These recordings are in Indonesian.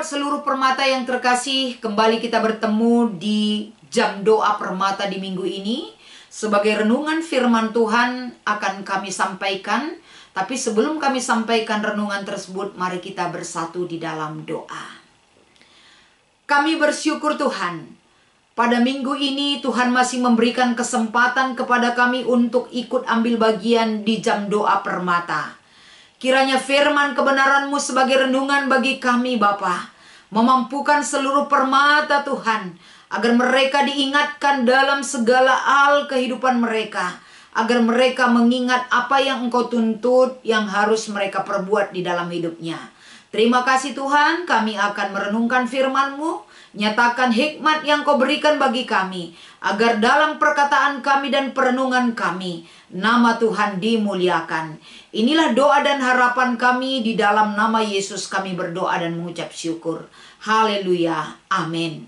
seluruh permata yang terkasih, kembali kita bertemu di jam doa permata di minggu ini. Sebagai renungan firman Tuhan akan kami sampaikan. Tapi sebelum kami sampaikan renungan tersebut, mari kita bersatu di dalam doa. Kami bersyukur Tuhan, pada minggu ini Tuhan masih memberikan kesempatan kepada kami untuk ikut ambil bagian di jam doa permata. Kiranya firman kebenaran-Mu sebagai renungan bagi kami Bapa, memampukan seluruh permata Tuhan, agar mereka diingatkan dalam segala hal kehidupan mereka, agar mereka mengingat apa yang Engkau tuntut yang harus mereka perbuat di dalam hidupnya. Terima kasih Tuhan, kami akan merenungkan firman-Mu. Nyatakan hikmat yang Kau berikan bagi kami, agar dalam perkataan kami dan perenungan kami, nama Tuhan dimuliakan. Inilah doa dan harapan kami, di dalam nama Yesus kami berdoa dan mengucap syukur. Haleluya, amin.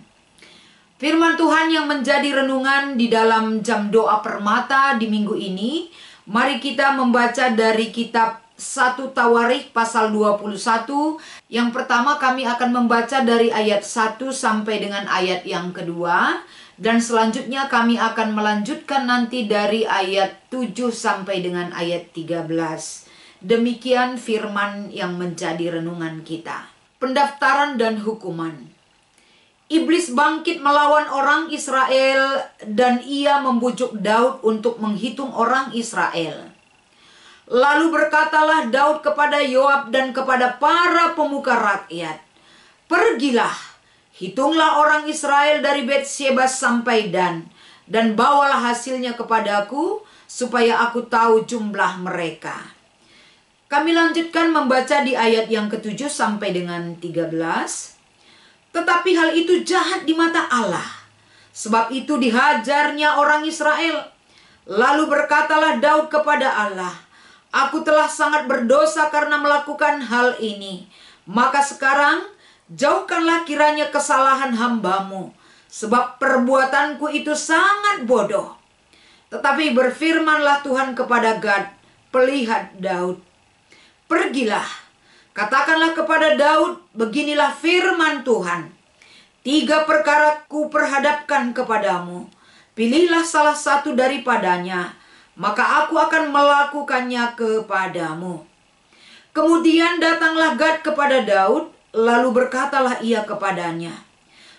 Firman Tuhan yang menjadi renungan di dalam jam doa permata di minggu ini, mari kita membaca dari kitab 1 Tawarikh pasal 21. Yang pertama kami akan membaca dari ayat 1 sampai dengan ayat yang kedua. Dan selanjutnya kami akan melanjutkan nanti dari ayat 7 sampai dengan ayat 13. Demikian firman yang menjadi renungan kita. Pendaftaran dan hukuman. Iblis bangkit melawan orang Israel dan ia membujuk Daud untuk menghitung orang Israel. Lalu berkatalah Daud kepada Yoab dan kepada para pemuka rakyat, "Pergilah, hitunglah orang Israel dari Betsheba sampai Dan, dan bawalah hasilnya kepadaku, supaya aku tahu jumlah mereka." Kami lanjutkan membaca di ayat yang ke-7 sampai dengan 13. Tetapi hal itu jahat di mata Allah, sebab itu dihajarnya orang Israel. Lalu berkatalah Daud kepada Allah, "Aku telah sangat berdosa karena melakukan hal ini. Maka sekarang jauhkanlah kiranya kesalahan hamba-Mu, sebab perbuatanku itu sangat bodoh." Tetapi berfirmanlah Tuhan kepada Gad, pelihat Daud, "Pergilah, katakanlah kepada Daud, beginilah firman Tuhan. 3 perkara ku perhadapkan kepadamu. Pilihlah salah satu daripadanya, maka aku akan melakukannya kepadamu." Kemudian datanglah Gad kepada Daud, lalu berkatalah ia kepadanya,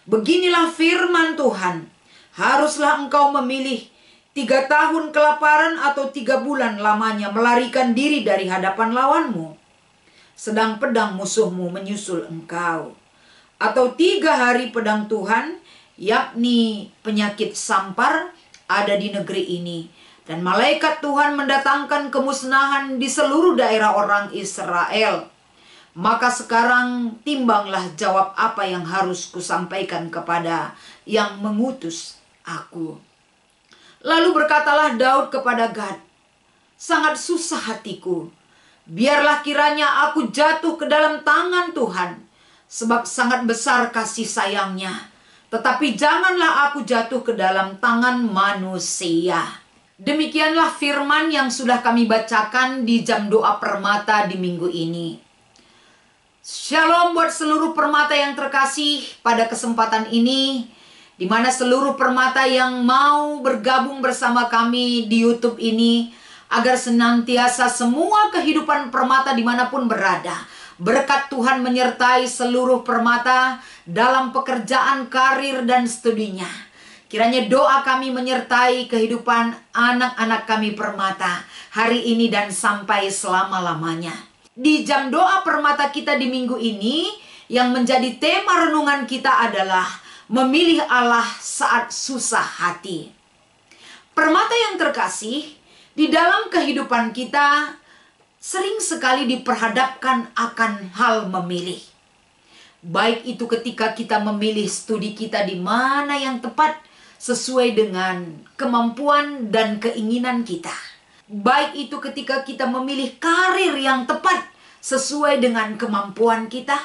"Beginilah firman Tuhan, haruslah engkau memilih 3 tahun kelaparan atau 3 bulan lamanya melarikan diri dari hadapan lawanmu, sedang pedang musuhmu menyusul engkau. Atau 3 hari pedang Tuhan, yakni penyakit sampar, ada di negeri ini, dan malaikat Tuhan mendatangkan kemusnahan di seluruh daerah orang Israel. Maka sekarang timbanglah jawab apa yang harus kusampaikan kepada yang mengutus aku." Lalu berkatalah Daud kepada Gad, "Sangat susah hatiku. Biarlah kiranya aku jatuh ke dalam tangan Tuhan, sebab sangat besar kasih sayangnya. Tetapi janganlah aku jatuh ke dalam tangan manusia." Demikianlah firman yang sudah kami bacakan di jam doa permata di minggu ini. Shalom buat seluruh permata yang terkasih pada kesempatan ini, di mana seluruh permata yang mau bergabung bersama kami di YouTube ini, agar senantiasa semua kehidupan permata dimanapun berada, berkat Tuhan menyertai seluruh permata dalam pekerjaan, karir, dan studinya. Kiranya doa kami menyertai kehidupan anak-anak kami permata hari ini dan sampai selama-lamanya. Di jam doa permata kita di minggu ini, yang menjadi tema renungan kita adalah memilih Allah saat susah hati. Permata yang terkasih, di dalam kehidupan kita sering sekali diperhadapkan akan hal memilih. Baik itu ketika kita memilih studi kita di mana yang tepat sesuai dengan kemampuan dan keinginan kita. Baik itu ketika kita memilih karir yang tepat sesuai dengan kemampuan kita.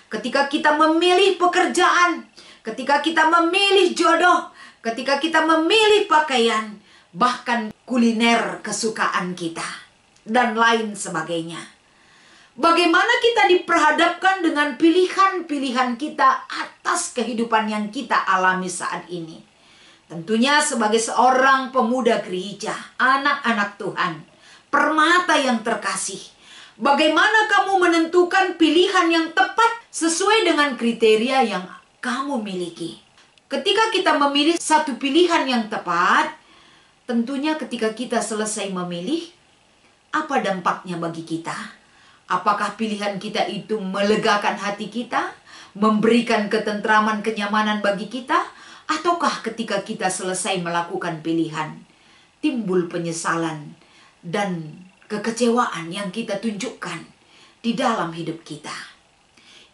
Ketika kita memilih pekerjaan, ketika kita memilih jodoh, ketika kita memilih pakaian, bahkan kuliner kesukaan kita, dan lain sebagainya. Bagaimana kita diperhadapkan dengan pilihan-pilihan kita atas kehidupan yang kita alami saat ini. Tentunya sebagai seorang pemuda gereja, anak-anak Tuhan, permata yang terkasih, bagaimana kamu menentukan pilihan yang tepat sesuai dengan kriteria yang kamu miliki. Ketika kita memilih satu pilihan yang tepat, tentunya ketika kita selesai memilih, apa dampaknya bagi kita? Apakah pilihan kita itu melegakan hati kita, memberikan ketentraman, kenyamanan bagi kita? Ataukah ketika kita selesai melakukan pilihan, timbul penyesalan dan kekecewaan yang kita tunjukkan di dalam hidup kita?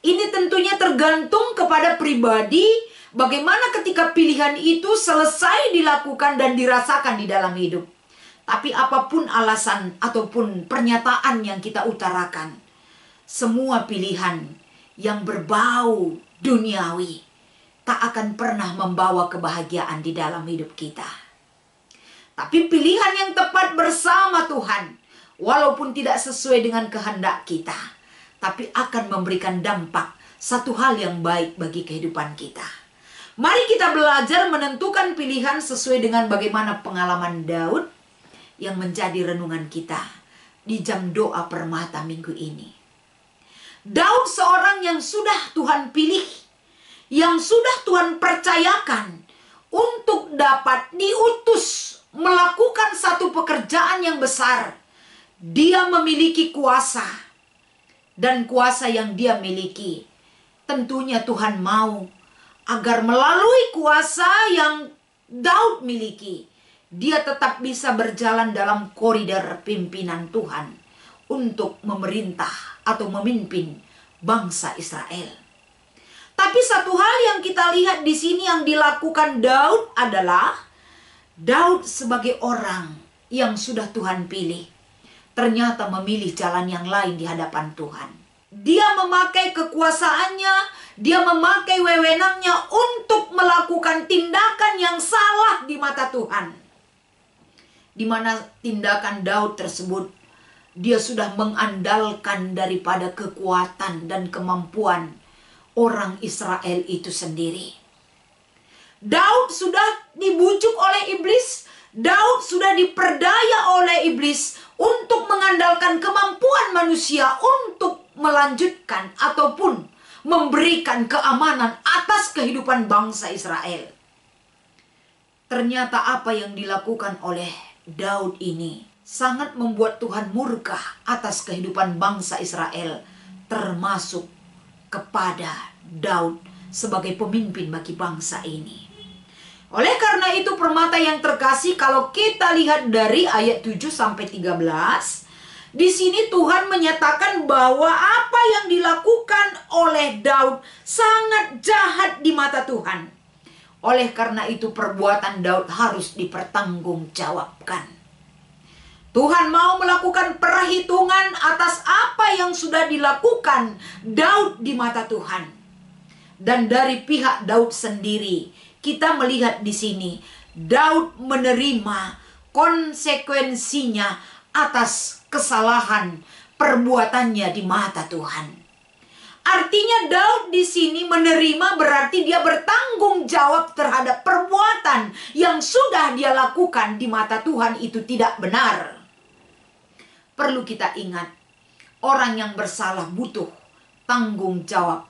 Ini tentunya tergantung kepada pribadi, bagaimana ketika pilihan itu selesai dilakukan dan dirasakan di dalam hidup. Tapi apapun alasan ataupun pernyataan yang kita utarakan, semua pilihan yang berbau duniawi tak akan pernah membawa kebahagiaan di dalam hidup kita. Tapi pilihan yang tepat bersama Tuhan, walaupun tidak sesuai dengan kehendak kita, tapi akan memberikan dampak satu hal yang baik bagi kehidupan kita. Mari kita belajar menentukan pilihan sesuai dengan bagaimana pengalaman Daud yang menjadi renungan kita di jam doa permata minggu ini. Daud seorang yang sudah Tuhan pilih, yang sudah Tuhan percayakan untuk dapat diutus melakukan satu pekerjaan yang besar. Dia memiliki kuasa, dan kuasa yang dia miliki tentunya Tuhan mau agar melalui kuasa yang Daud miliki, dia tetap bisa berjalan dalam koridor pimpinan Tuhan untuk memerintah atau memimpin bangsa Israel. Tapi satu hal yang kita lihat di sini yang dilakukan Daud adalah Daud sebagai orang yang sudah Tuhan pilih, ternyata memilih jalan yang lain di hadapan Tuhan. Dia memakai kekuasaannya, dia memakai wewenangnya untuk melakukan tindakan yang salah di mata Tuhan. Di mana tindakan Daud tersebut, dia sudah mengandalkan daripada kekuatan dan kemampuan orang Israel itu sendiri. Daud sudah dibujuk oleh iblis, Daud sudah diperdaya oleh iblis untuk mengandalkan kemampuan manusia untuk melanjutkan ataupun memberikan keamanan atas kehidupan bangsa Israel. Ternyata apa yang dilakukan oleh Daud ini sangat membuat Tuhan murka atas kehidupan bangsa Israel, termasuk kepada Daud sebagai pemimpin bagi bangsa ini. Oleh karena itu permata yang terkasih, kalau kita lihat dari ayat 7 sampai 13, di sini Tuhan menyatakan bahwa apa yang dilakukan oleh Daud sangat jahat di mata Tuhan. Oleh karena itu perbuatan Daud harus dipertanggungjawabkan. Tuhan mau melakukan perhitungan atas apa yang sudah dilakukan Daud di mata Tuhan. Dan dari pihak Daud sendiri, kita melihat di sini Daud menerima konsekuensinya atas kesalahan perbuatannya di mata Tuhan. Artinya Daud di sini menerima berarti dia bertanggung jawab terhadap perbuatan yang sudah dia lakukan di mata Tuhan itu tidak benar. Perlu kita ingat, orang yang bersalah butuh tanggung jawab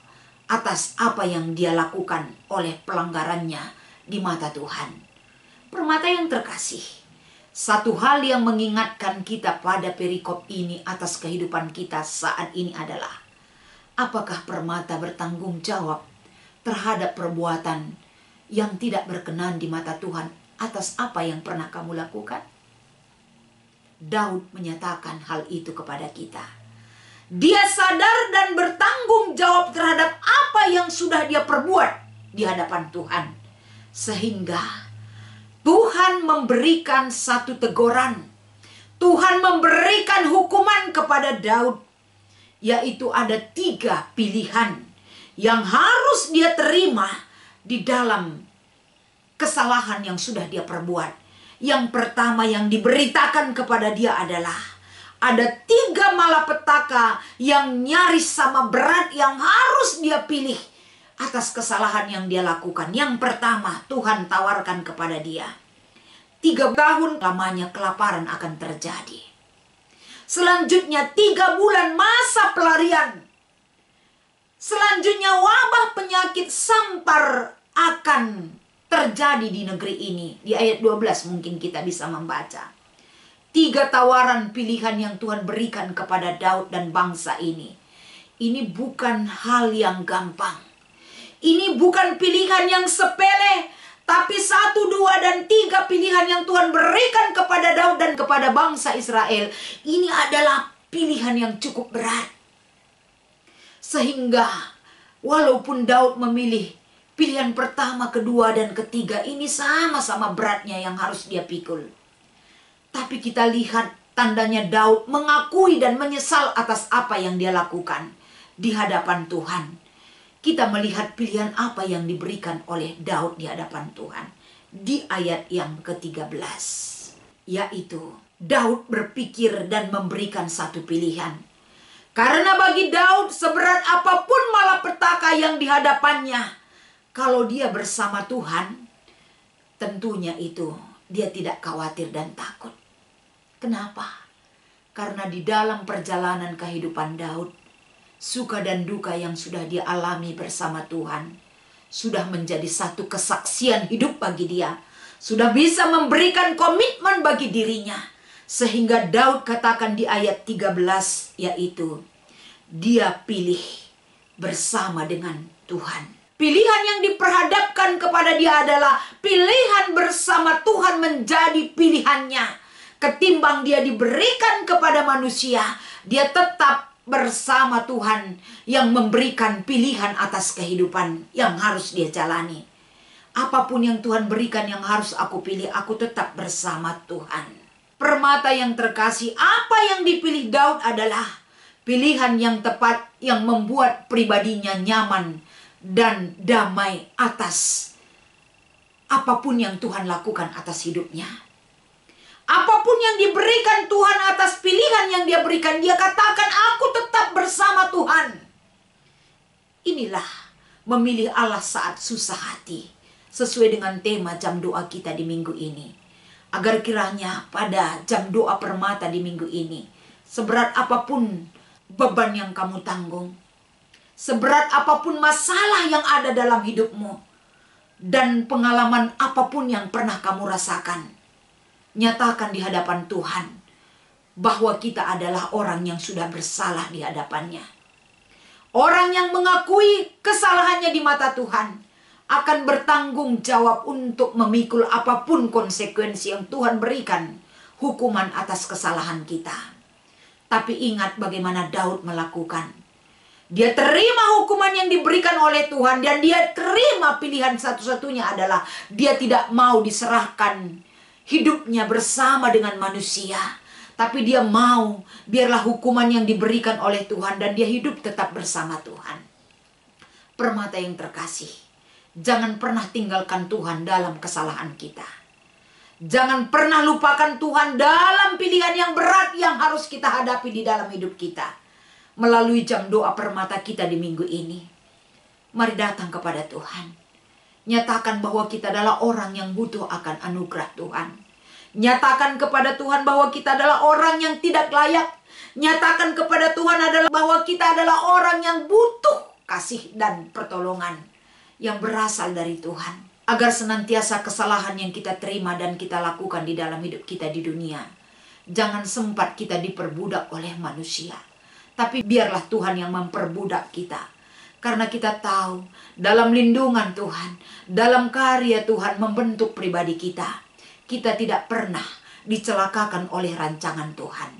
atas apa yang dia lakukan oleh pelanggarannya di mata Tuhan. Permata yang terkasih, satu hal yang mengingatkan kita pada perikop ini atas kehidupan kita saat ini adalah, apakah permata bertanggung jawab terhadap perbuatan yang tidak berkenan di mata Tuhan atas apa yang pernah kamu lakukan? Daud menyatakan hal itu kepada kita. Dia sadar dan bertanggung jawab terhadap apa yang sudah dia perbuat di hadapan Tuhan. Sehingga Tuhan memberikan satu teguran. Tuhan memberikan hukuman kepada Daud. Yaitu ada 3 pilihan yang harus dia terima di dalam kesalahan yang sudah dia perbuat. Yang pertama yang diberitakan kepada dia adalah ada 3 malapetaka yang nyaris sama berat yang harus dia pilih atas kesalahan yang dia lakukan. Yang pertama, Tuhan tawarkan kepada dia 3 tahun lamanya kelaparan akan terjadi. Selanjutnya 3 bulan masa pelarian. Selanjutnya wabah penyakit sampar akan terjadi di negeri ini. Di ayat 12 mungkin kita bisa membaca 3 tawaran pilihan yang Tuhan berikan kepada Daud dan bangsa ini. Ini bukan hal yang gampang. Ini bukan pilihan yang sepele. Tapi 1, 2, dan 3 pilihan yang Tuhan berikan kepada Daud dan kepada bangsa Israel. Ini adalah pilihan yang cukup berat. Sehingga walaupun Daud memilih pilihan pertama, kedua, dan ketiga, ini sama-sama beratnya yang harus dia pikul. Tapi kita lihat tandanya Daud mengakui dan menyesal atas apa yang dia lakukan di hadapan Tuhan. Kita melihat pilihan apa yang diberikan oleh Daud di hadapan Tuhan. Di ayat yang ke-13. Yaitu, Daud berpikir dan memberikan satu pilihan. Karena bagi Daud seberat apapun malapetaka yang dihadapannya, kalau dia bersama Tuhan, tentunya itu dia tidak khawatir dan takut. Kenapa? Karena di dalam perjalanan kehidupan Daud, suka dan duka yang sudah dia alami bersama Tuhan sudah menjadi satu kesaksian hidup bagi dia. Sudah bisa memberikan komitmen bagi dirinya. Sehingga Daud katakan di ayat 13, yaitu dia pilih bersama dengan Tuhan. Pilihan yang diperhadapkan kepada dia adalah pilihan bersama Tuhan menjadi pilihannya. Ketimbang dia diberikan kepada manusia, dia tetap bersama Tuhan yang memberikan pilihan atas kehidupan yang harus dia jalani. Apapun yang Tuhan berikan yang harus aku pilih, aku tetap bersama Tuhan. Permata yang terkasih, apa yang dipilih Daud adalah pilihan yang tepat yang membuat pribadinya nyaman dan damai atas apapun yang Tuhan lakukan atas hidupnya. Apapun yang diberikan Tuhan atas pilihan yang dia berikan, dia katakan, aku tetap bersama Tuhan. Inilah memilih Allah saat susah hati, sesuai dengan tema jam doa kita di minggu ini. Agar kiranya pada jam doa permata di minggu ini, seberat apapun beban yang kamu tanggung, seberat apapun masalah yang ada dalam hidupmu, dan pengalaman apapun yang pernah kamu rasakan, nyatakan di hadapan Tuhan bahwa kita adalah orang yang sudah bersalah di hadapannya. Orang yang mengakui kesalahannya di mata Tuhan akan bertanggung jawab untuk memikul apapun konsekuensi yang Tuhan berikan hukuman atas kesalahan kita. Tapi ingat bagaimana Daud melakukan. Dia terima hukuman yang diberikan oleh Tuhan, dan dia terima pilihan satu-satunya adalah dia tidak mau diserahkan hidupnya bersama dengan manusia. Tapi dia mau biarlah hukuman yang diberikan oleh Tuhan dan dia hidup tetap bersama Tuhan. Permata yang terkasih, jangan pernah tinggalkan Tuhan dalam kesalahan kita. Jangan pernah lupakan Tuhan dalam pilihan yang berat yang harus kita hadapi di dalam hidup kita. Melalui jam doa permata kita di minggu ini, mari datang kepada Tuhan. Nyatakan bahwa kita adalah orang yang butuh akan anugerah Tuhan. Nyatakan kepada Tuhan bahwa kita adalah orang yang tidak layak. Nyatakan kepada Tuhan adalah bahwa kita adalah orang yang butuh kasih dan pertolongan yang berasal dari Tuhan. Agar senantiasa kesalahan yang kita terima dan kita lakukan di dalam hidup kita di dunia, jangan sempat kita diperbudak oleh manusia. Tapi biarlah Tuhan yang memperbudak kita. Karena kita tahu dalam lindungan Tuhan, dalam karya Tuhan membentuk pribadi kita, kita tidak pernah dicelakakan oleh rancangan Tuhan.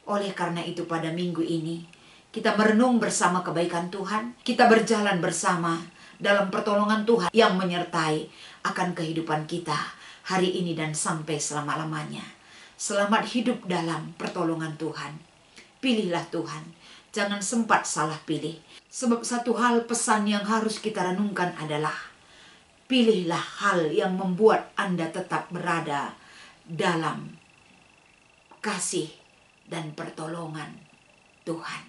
Oleh karena itu pada minggu ini, kita merenung bersama kebaikan Tuhan. Kita berjalan bersama dalam pertolongan Tuhan yang menyertai akan kehidupan kita hari ini dan sampai selama-lamanya. Selamat hidup dalam pertolongan Tuhan. Pilihlah Tuhan. Jangan sempat salah pilih. Sebab satu hal pesan yang harus kita renungkan adalah pilihlah hal yang membuat Anda tetap berada dalam kasih dan pertolongan Tuhan.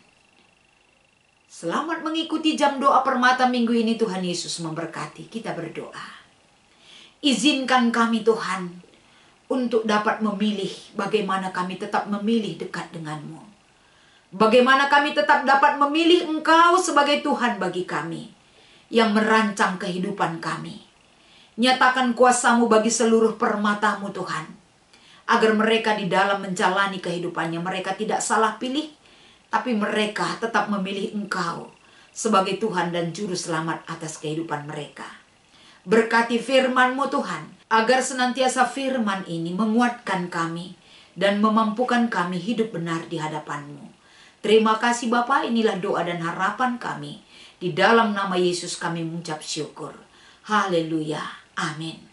Selamat mengikuti jam doa permata minggu ini. Tuhan Yesus memberkati. Kita berdoa. Izinkan kami Tuhan untuk dapat memilih bagaimana kami tetap memilih dekat denganmu. Bagaimana kami tetap dapat memilih Engkau sebagai Tuhan bagi kami yang merancang kehidupan kami. Nyatakan kuasa-Mu bagi seluruh permata-Mu Tuhan, agar mereka di dalam menjalani kehidupannya, mereka tidak salah pilih, tapi mereka tetap memilih Engkau sebagai Tuhan dan Juru Selamat atas kehidupan mereka. Berkati firman-Mu Tuhan, agar senantiasa firman ini menguatkan kami dan memampukan kami hidup benar di hadapan-Mu. Terima kasih Bapa, inilah doa dan harapan kami. Di dalam nama Yesus kami mengucap syukur. Haleluya. Amin.